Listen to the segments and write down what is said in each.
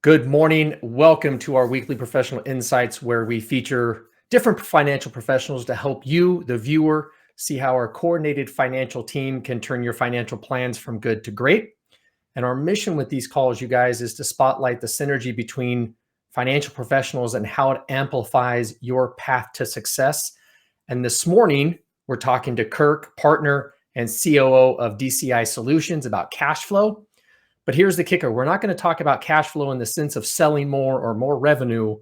Good morning. Welcome to our weekly professional insights where we feature different financial professionals to help you, the viewer, see how our coordinated financial team can turn your financial plans from good to great. And our mission with these calls, you guys, is to spotlight the synergy between financial professionals and how it amplifies your path to success. And this morning, we're talking to Kirk, partner and COO of DCI Solutions, about cash flow. But here's the kicker. We're not going to talk about cash flow in the sense of selling more or more revenue.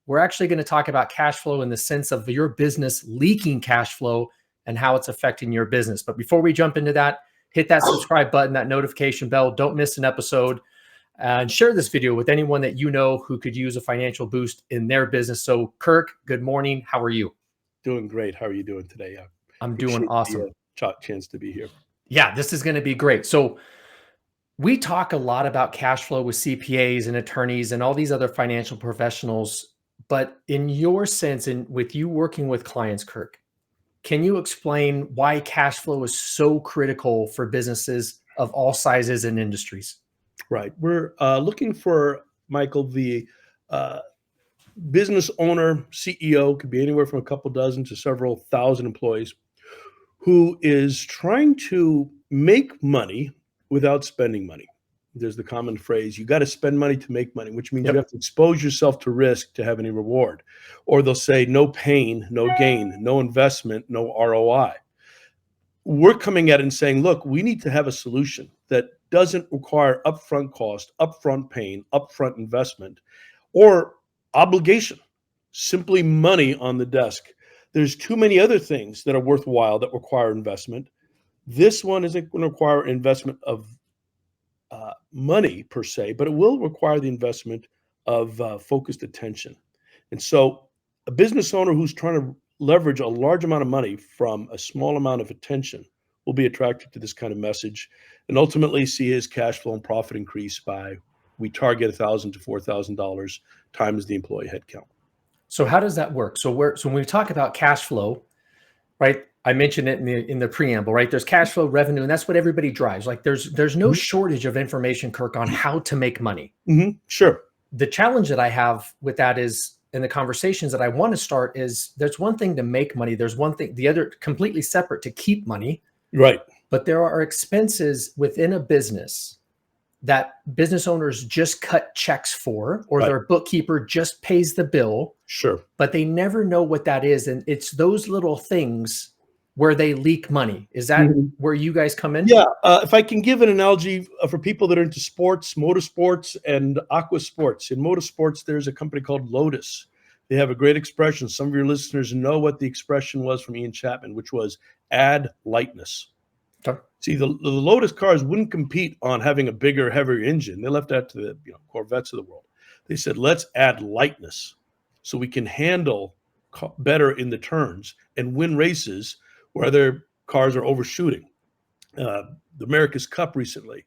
We're actually going to talk about cash flow in the sense of your business leaking cash flow and how it's affecting your business. But before we jump into that, hit that subscribe button, that notification bell. Don't miss an episode. And share this video with anyone that you know who could use a financial boost in their business. So Kirk, good morning. How are you? Doing great. How are you doing today? I'm doing awesome. Chance to be here. Yeah, this is going to be great. So we talk a lot about cash flow with CPAs and attorneys and all these other financial professionals, but in your sense and with you working with clients, Kirk, can you explain why cash flow is so critical for businesses of all sizes and industries? Right. We're looking for, Michael, the business owner, CEO, could be anywhere from a couple dozen to several thousand employees, who is trying to make money without spending money. There's the common phrase, you got to spend money to make money, which means you have to expose yourself to risk to have any reward. Or they'll say no pain, no gain, no investment, no ROI. We're coming at it and saying, look, we need to have a solution that doesn't require upfront cost, upfront pain, upfront investment, or obligation, simply money on the desk. There's too many other things that are worthwhile that require investment. This one isn't going to require investment of money per se, but it will require the investment of focused attention. And so a business owner who's trying to leverage a large amount of money from a small amount of attention will be attracted to this kind of message and ultimately see his cash flow and profit increase by, we target $1,000 to $4,000 times the employee headcount. So how does that work? So when we talk about cash flow, right? I mentioned it in the preamble, right? There's cash flow, revenue, and that's what everybody drives. Like there's no shortage of information, Kirk, on how to make money. Sure. The challenge that I have with that is, in the conversations that I want to start, is there's one thing to make money. There's one thing, the other completely separate, to keep money. Right. But there are expenses within a business that business owners just cut checks for, or their bookkeeper just pays the bill. Sure. But they never know what that is. And it's those little things where they leak money. Is that where you guys come in? Yeah. If I can give an analogy for people that are into sports, motorsports and aqua sports. In motorsports, there's a company called Lotus. They have a great expression. Some of your listeners know what the expression was from Ian Chapman, which was add lightness. Okay. See, the Lotus cars wouldn't compete on having a bigger, heavier engine. They left that to the Corvettes of the world. They said, let's add lightness so we can handle better in the turns and win races where other cars are overshooting. The America's Cup recently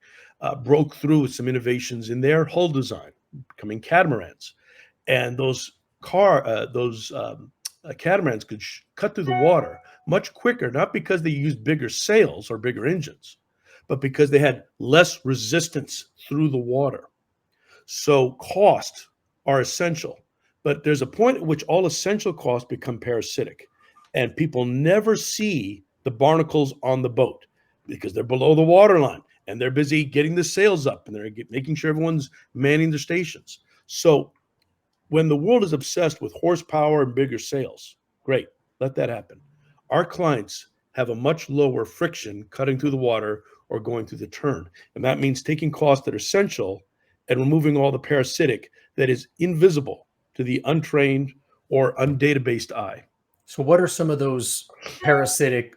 broke through with some innovations in their hull design, becoming catamarans. And those catamarans could cut through the water much quicker, not because they used bigger sails or bigger engines, but because they had less resistance through the water. So costs are essential, but there's a point at which all essential costs become parasitic, and people never see the barnacles on the boat because they're below the waterline and they're busy getting the sails up and they're making sure everyone's manning their stations. So when the world is obsessed with horsepower and bigger sails, great, let that happen. Our clients have a much lower friction cutting through the water or going through the turn. And that means taking costs that are essential and removing all the parasitic that is invisible to the untrained or undatabased eye. So what are some of those parasitic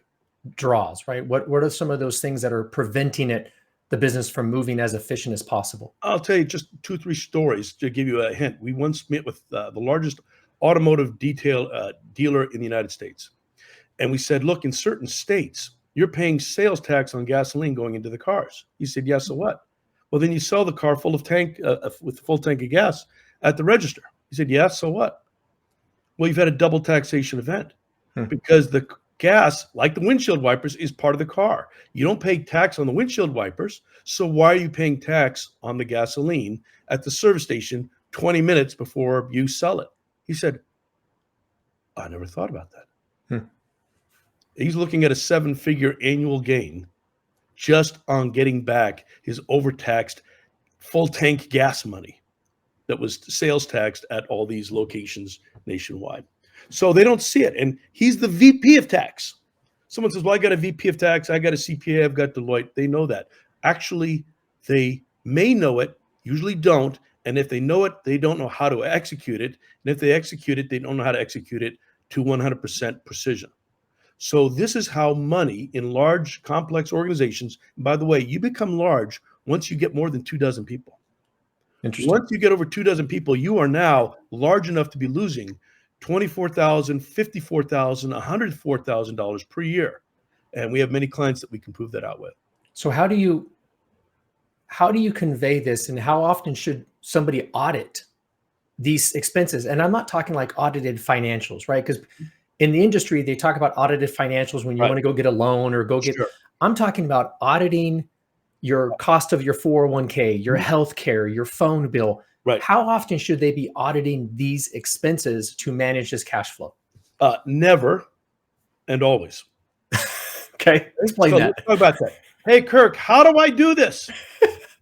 draws, right? What are some of those things that are preventing the business from moving as efficient as possible? I'll tell you just 2-3 stories to give you a hint. We once met with the largest automotive detail dealer in the United States. And we said, look, in certain states, you're paying sales tax on gasoline going into the cars. He said, yeah, so what? Well, then you sell the car full of with a full tank of gas at the register. He said, yeah, so what? Well, you've had a double taxation event because the gas, like the windshield wipers, is part of the car. You don't pay tax on the windshield wipers, so why are you paying tax on the gasoline at the service station 20 minutes before you sell it? He said, I never thought about that. Hmm. He's looking at a 7-figure annual gain just on getting back his overtaxed full tank gas money that was sales taxed at all these locations nationwide. So they don't see it. And he's the VP of tax. Someone says, well, I got a VP of tax, I got a CPA, I've got Deloitte. They know that. Actually, they may know it, usually don't. And if they know it, they don't know how to execute it. And if they execute it, they don't know how to execute it to 100% precision. So this is how money in large, complex organizations, by the way, you become large once you get more than 24 people. Interesting. Once you get over 24 people, you are now large enough to be losing $24,000, $54,000, $104,000 per year. And we have many clients that we can prove that out with. So how do you convey this, and how often should somebody audit these expenses? And I'm not talking like audited financials, right? Because in the industry, they talk about audited financials when you want to go get a loan or go get, I'm talking about auditing your cost of your 401k, your health care, your phone bill. Right. How often should they be auditing these expenses to manage this cash flow? Never and always. Okay. Explain that. Let's talk about that. Hey, Kirk, how do I do this?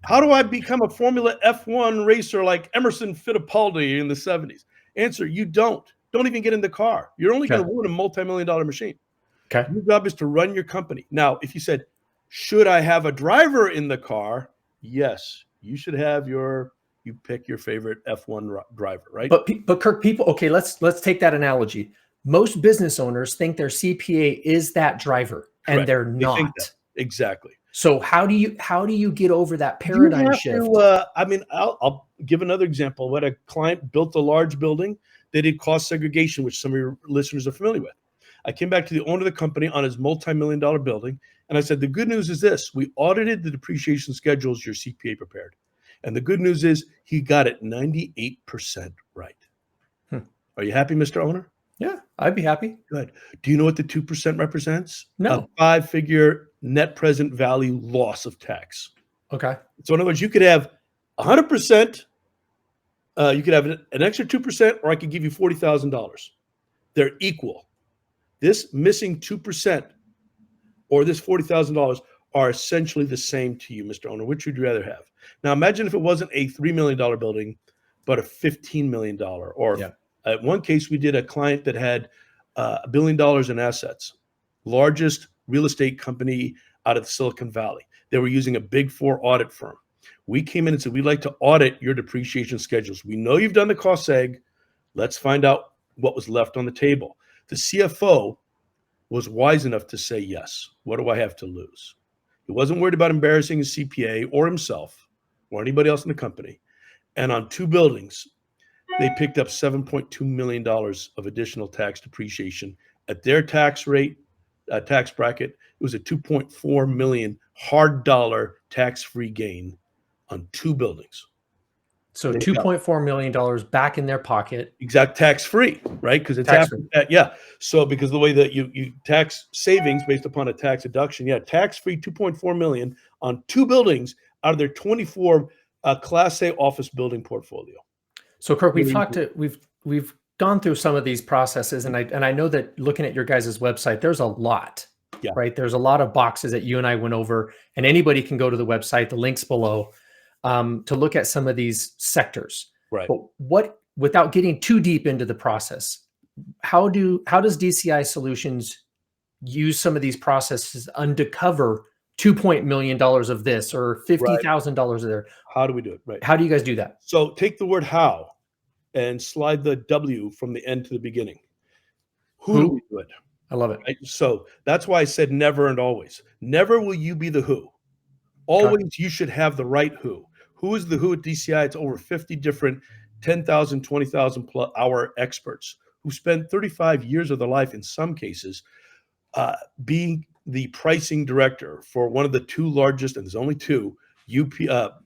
How do I become a Formula F1 racer like Emerson Fittipaldi in the 70s? Answer, you don't. Don't even get in the car. You're only going to ruin a multi-million-dollar machine. Okay. Your job is to run your company. Now, if you said, should I have a driver in the car? Yes, you should have you pick your favorite F1 driver, right? But Kirk, people, okay, let's take that analogy. Most business owners think their CPA is that driver, Correct. And they're not. Exactly. So how do you get over that paradigm shift? I'll give another example. When a client built a large building, they did cost segregation, which some of your listeners are familiar with. I came back to the owner of the company on his multi-million-dollar building, and I said, the good news is this: we audited the depreciation schedules your CPA prepared. And the good news is he got it 98% right. Are you happy, Mr. Owner? Yeah, I'd be happy. Good. Do you know what the 2% represents? No. A 5-figure net present value loss of tax. Okay. So in other words, you could have 100%, you could have an extra 2%, or I could give you $40,000. They're equal. This missing 2% or this $40,000 are essentially the same to you, Mr. Owner. Which would you rather have? Now imagine if it wasn't a $3 million building, but a $15 million. Or in one case, we did a client that had $1 billion in assets, largest real estate company out of the Silicon Valley. They were using a Big Four audit firm. We came in and said, we'd like to audit your depreciation schedules. We know you've done the cost seg. Let's find out what was left on the table. The CFO was wise enough to say, yes, what do I have to lose? He wasn't worried about embarrassing his CPA or himself or anybody else in the company. And on 2 buildings, they picked up $7.2 million of additional tax depreciation at their tax rate, tax bracket. It was a $2.4 million hard dollar tax-free gain on 2 buildings. So $2.4 million back in their pocket. Exact tax-free, right? Because it's after that, So because the way that you tax savings based upon a tax deduction, tax-free $2.4 million on 2 buildings out of their 24 Class A office building portfolio. So Kirk, we've gone through some of these processes, and I know that looking at your guys' website, there's a lot, right? There's a lot of boxes that you and I went over, and anybody can go to the website, the links below, to look at some of these sectors. Right. But without getting too deep into the process, how does DCI Solutions use some of these processes uncover $2 million of this or $50,000 of there? How do we do it? Right. How do you guys do that? So take the word how and slide the W from the end to the beginning. Who do we do it? I love it. Right? So that's why I said never and always. Never will you be the who. Always you should have the right who. Who is the who at DCI? It's over 50 different 10,000, 20,000 hour experts who spend 35 years of their life in some cases being the pricing director for one of the 2 largest, and there's only 2,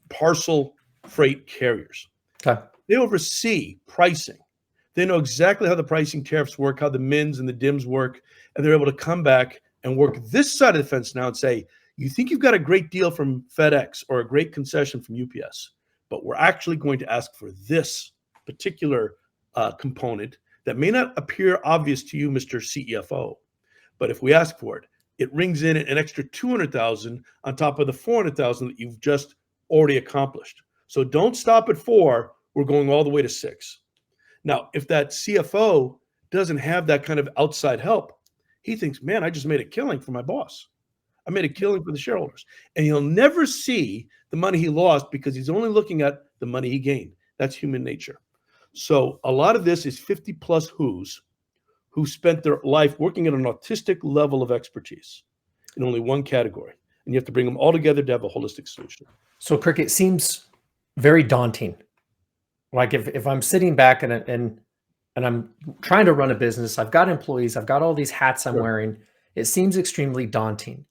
parcel freight carriers. Okay. They oversee pricing. They know exactly how the pricing tariffs work, how the mins and the dims work, and they're able to come back and work this side of the fence now and say, you think you've got a great deal from FedEx or a great concession from UPS, but we're actually going to ask for this particular component that may not appear obvious to you, Mr. CFO, but if we ask for it, it rings in an extra 200,000 on top of the 400,000 that you've just already accomplished. So don't stop at 4. We're going all the way to 6. Now, if that CFO doesn't have that kind of outside help, he thinks, man, I just made a killing for my boss. I made a killing for the shareholders. And he'll never see the money he lost because he's only looking at the money he gained. That's human nature. So a lot of this is 50 plus who spent their life working at an autistic level of expertise in only one category. And you have to bring them all together to have a holistic solution. So Kirk, it seems very daunting. Like if I'm sitting back and I'm trying to run a business, I've got employees, I've got all these hats I'm wearing, it seems extremely daunting.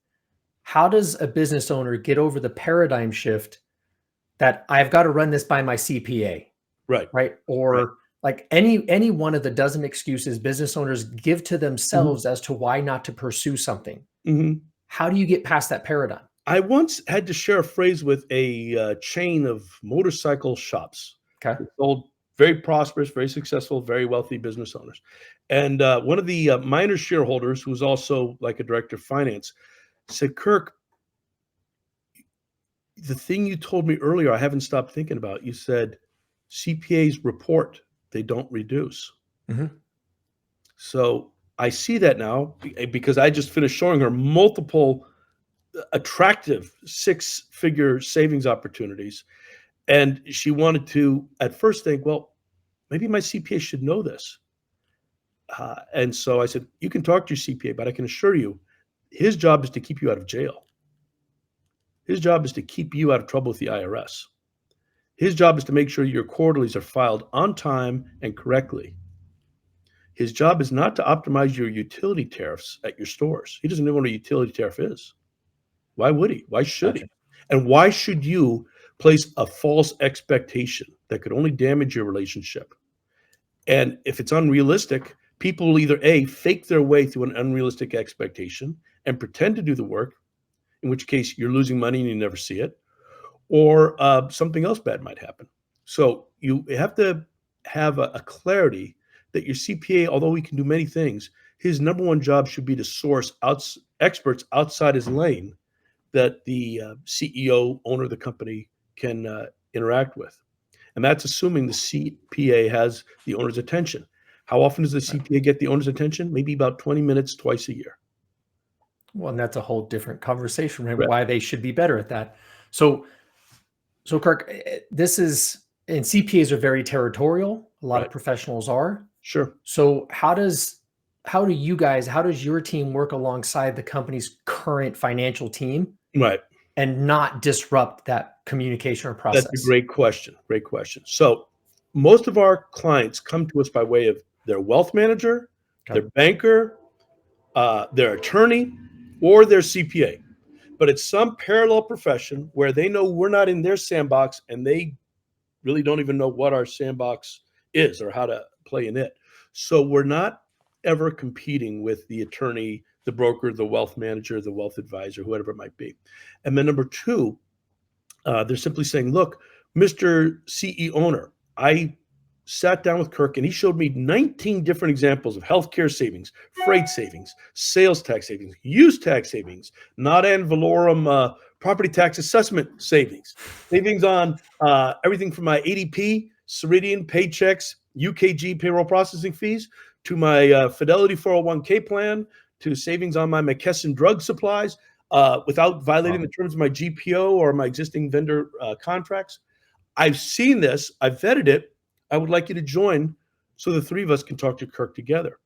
How does a business owner get over the paradigm shift that I've got to run this by my CPA? Right. Or like any one of the dozen excuses business owners give to themselves as to why not to pursue something. How do you get past that paradigm? I once had to share a phrase with a chain of motorcycle shops. Okay. Sold very prosperous, very successful, very wealthy business owners. And one of the minor shareholders, who was also like a director of finance, said, Kirk, the thing you told me earlier, I haven't stopped thinking about. You said CPAs report, they don't reduce. So I see that now because I just finished showing her multiple attractive 6-figure savings opportunities. And she wanted to at first think, well, maybe my CPA should know this. And so I said, you can talk to your CPA, but I can assure you, his job is to keep you out of jail. His job is to keep you out of trouble with the IRS. His job is to make sure your quarterlies are filed on time and correctly. His job is not to optimize your utility tariffs at your stores. He doesn't know what a utility tariff is. Why would he? Why should he? And why should you place a false expectation that could only damage your relationship? And if it's unrealistic, people will either A, fake their way through an unrealistic expectation and pretend to do the work, in which case you're losing money and you never see it, or something else bad might happen. So you have to have a clarity that your CPA, although he can do many things, his number one job should be to source experts outside his lane that the CEO, owner of the company can interact with. And that's assuming the CPA has the owner's attention. How often does the CPA get the owner's attention? Maybe about 20 minutes twice a year. Well, and that's a whole different conversation, right? Why they should be better at that. So Kirk, this is, and CPAs are very territorial. A lot of professionals are. Sure. So how does your team work alongside the company's current financial team? And not disrupt that communication or process? That's a great question. Great question. So most of our clients come to us by way of their wealth manager, their banker, their attorney, or their CPA. But it's some parallel profession where they know we're not in their sandbox and they really don't even know what our sandbox is or how to play in it. So we're not ever competing with the attorney, the broker, the wealth manager, the wealth advisor, whoever it might be. And then number two, they're simply saying, look, Mr. CE owner, I sat down with Kirk and he showed me 19 different examples of healthcare savings, freight savings, sales tax savings, use tax savings, not ad valorem property tax assessment savings, savings on everything from my ADP, Ceridian, paychecks, UKG payroll processing fees, to my Fidelity 401k plan, to savings on my McKesson drug supplies, without violating the terms of my GPO or my existing vendor contracts. I've seen this. I've vetted it. I would like you to join so the three of us can talk to Kirk together.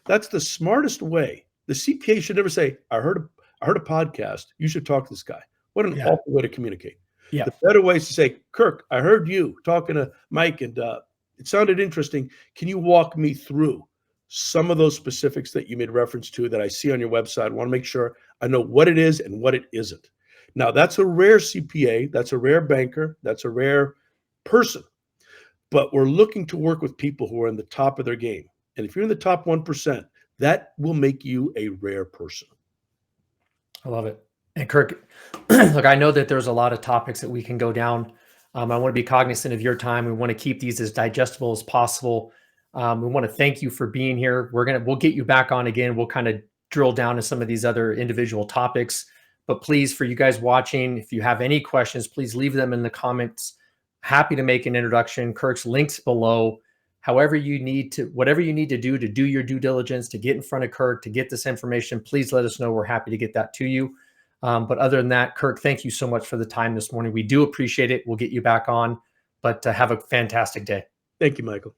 That's the smartest way. The CPA should never say, I heard a podcast. You should talk to this guy. What an awful way to communicate. The better way is to say, Kirk, I heard you talking to Mike and it sounded interesting. Can you walk me through some of those specifics that you made reference to that I see on your website? I want to make sure I know what it is and what it isn't. Now, that's a rare CPA. That's a rare banker. That's a rare person. but we're looking to work with people who are in the top of their game. And if you're in the top 1%, that will make you a rare person. I love it. And Kirk, look, I know that there's a lot of topics that we can go down. I want to be cognizant of your time. We want to keep these as digestible as possible. We want to thank you for being here. We'll get you back on again. We'll kind of drill down to some of these other individual topics. But please, for you guys watching, if you have any questions, please leave them in the comments. Happy to make an introduction. Kirk's links below. However you need to, whatever you need to do your due diligence, to get in front of Kirk, to get this information, please let us know. We're happy to get that to you. But other than that, Kirk, thank you so much for the time this morning. We do appreciate it. We'll get you back on, but have a fantastic day. Thank you, Michael.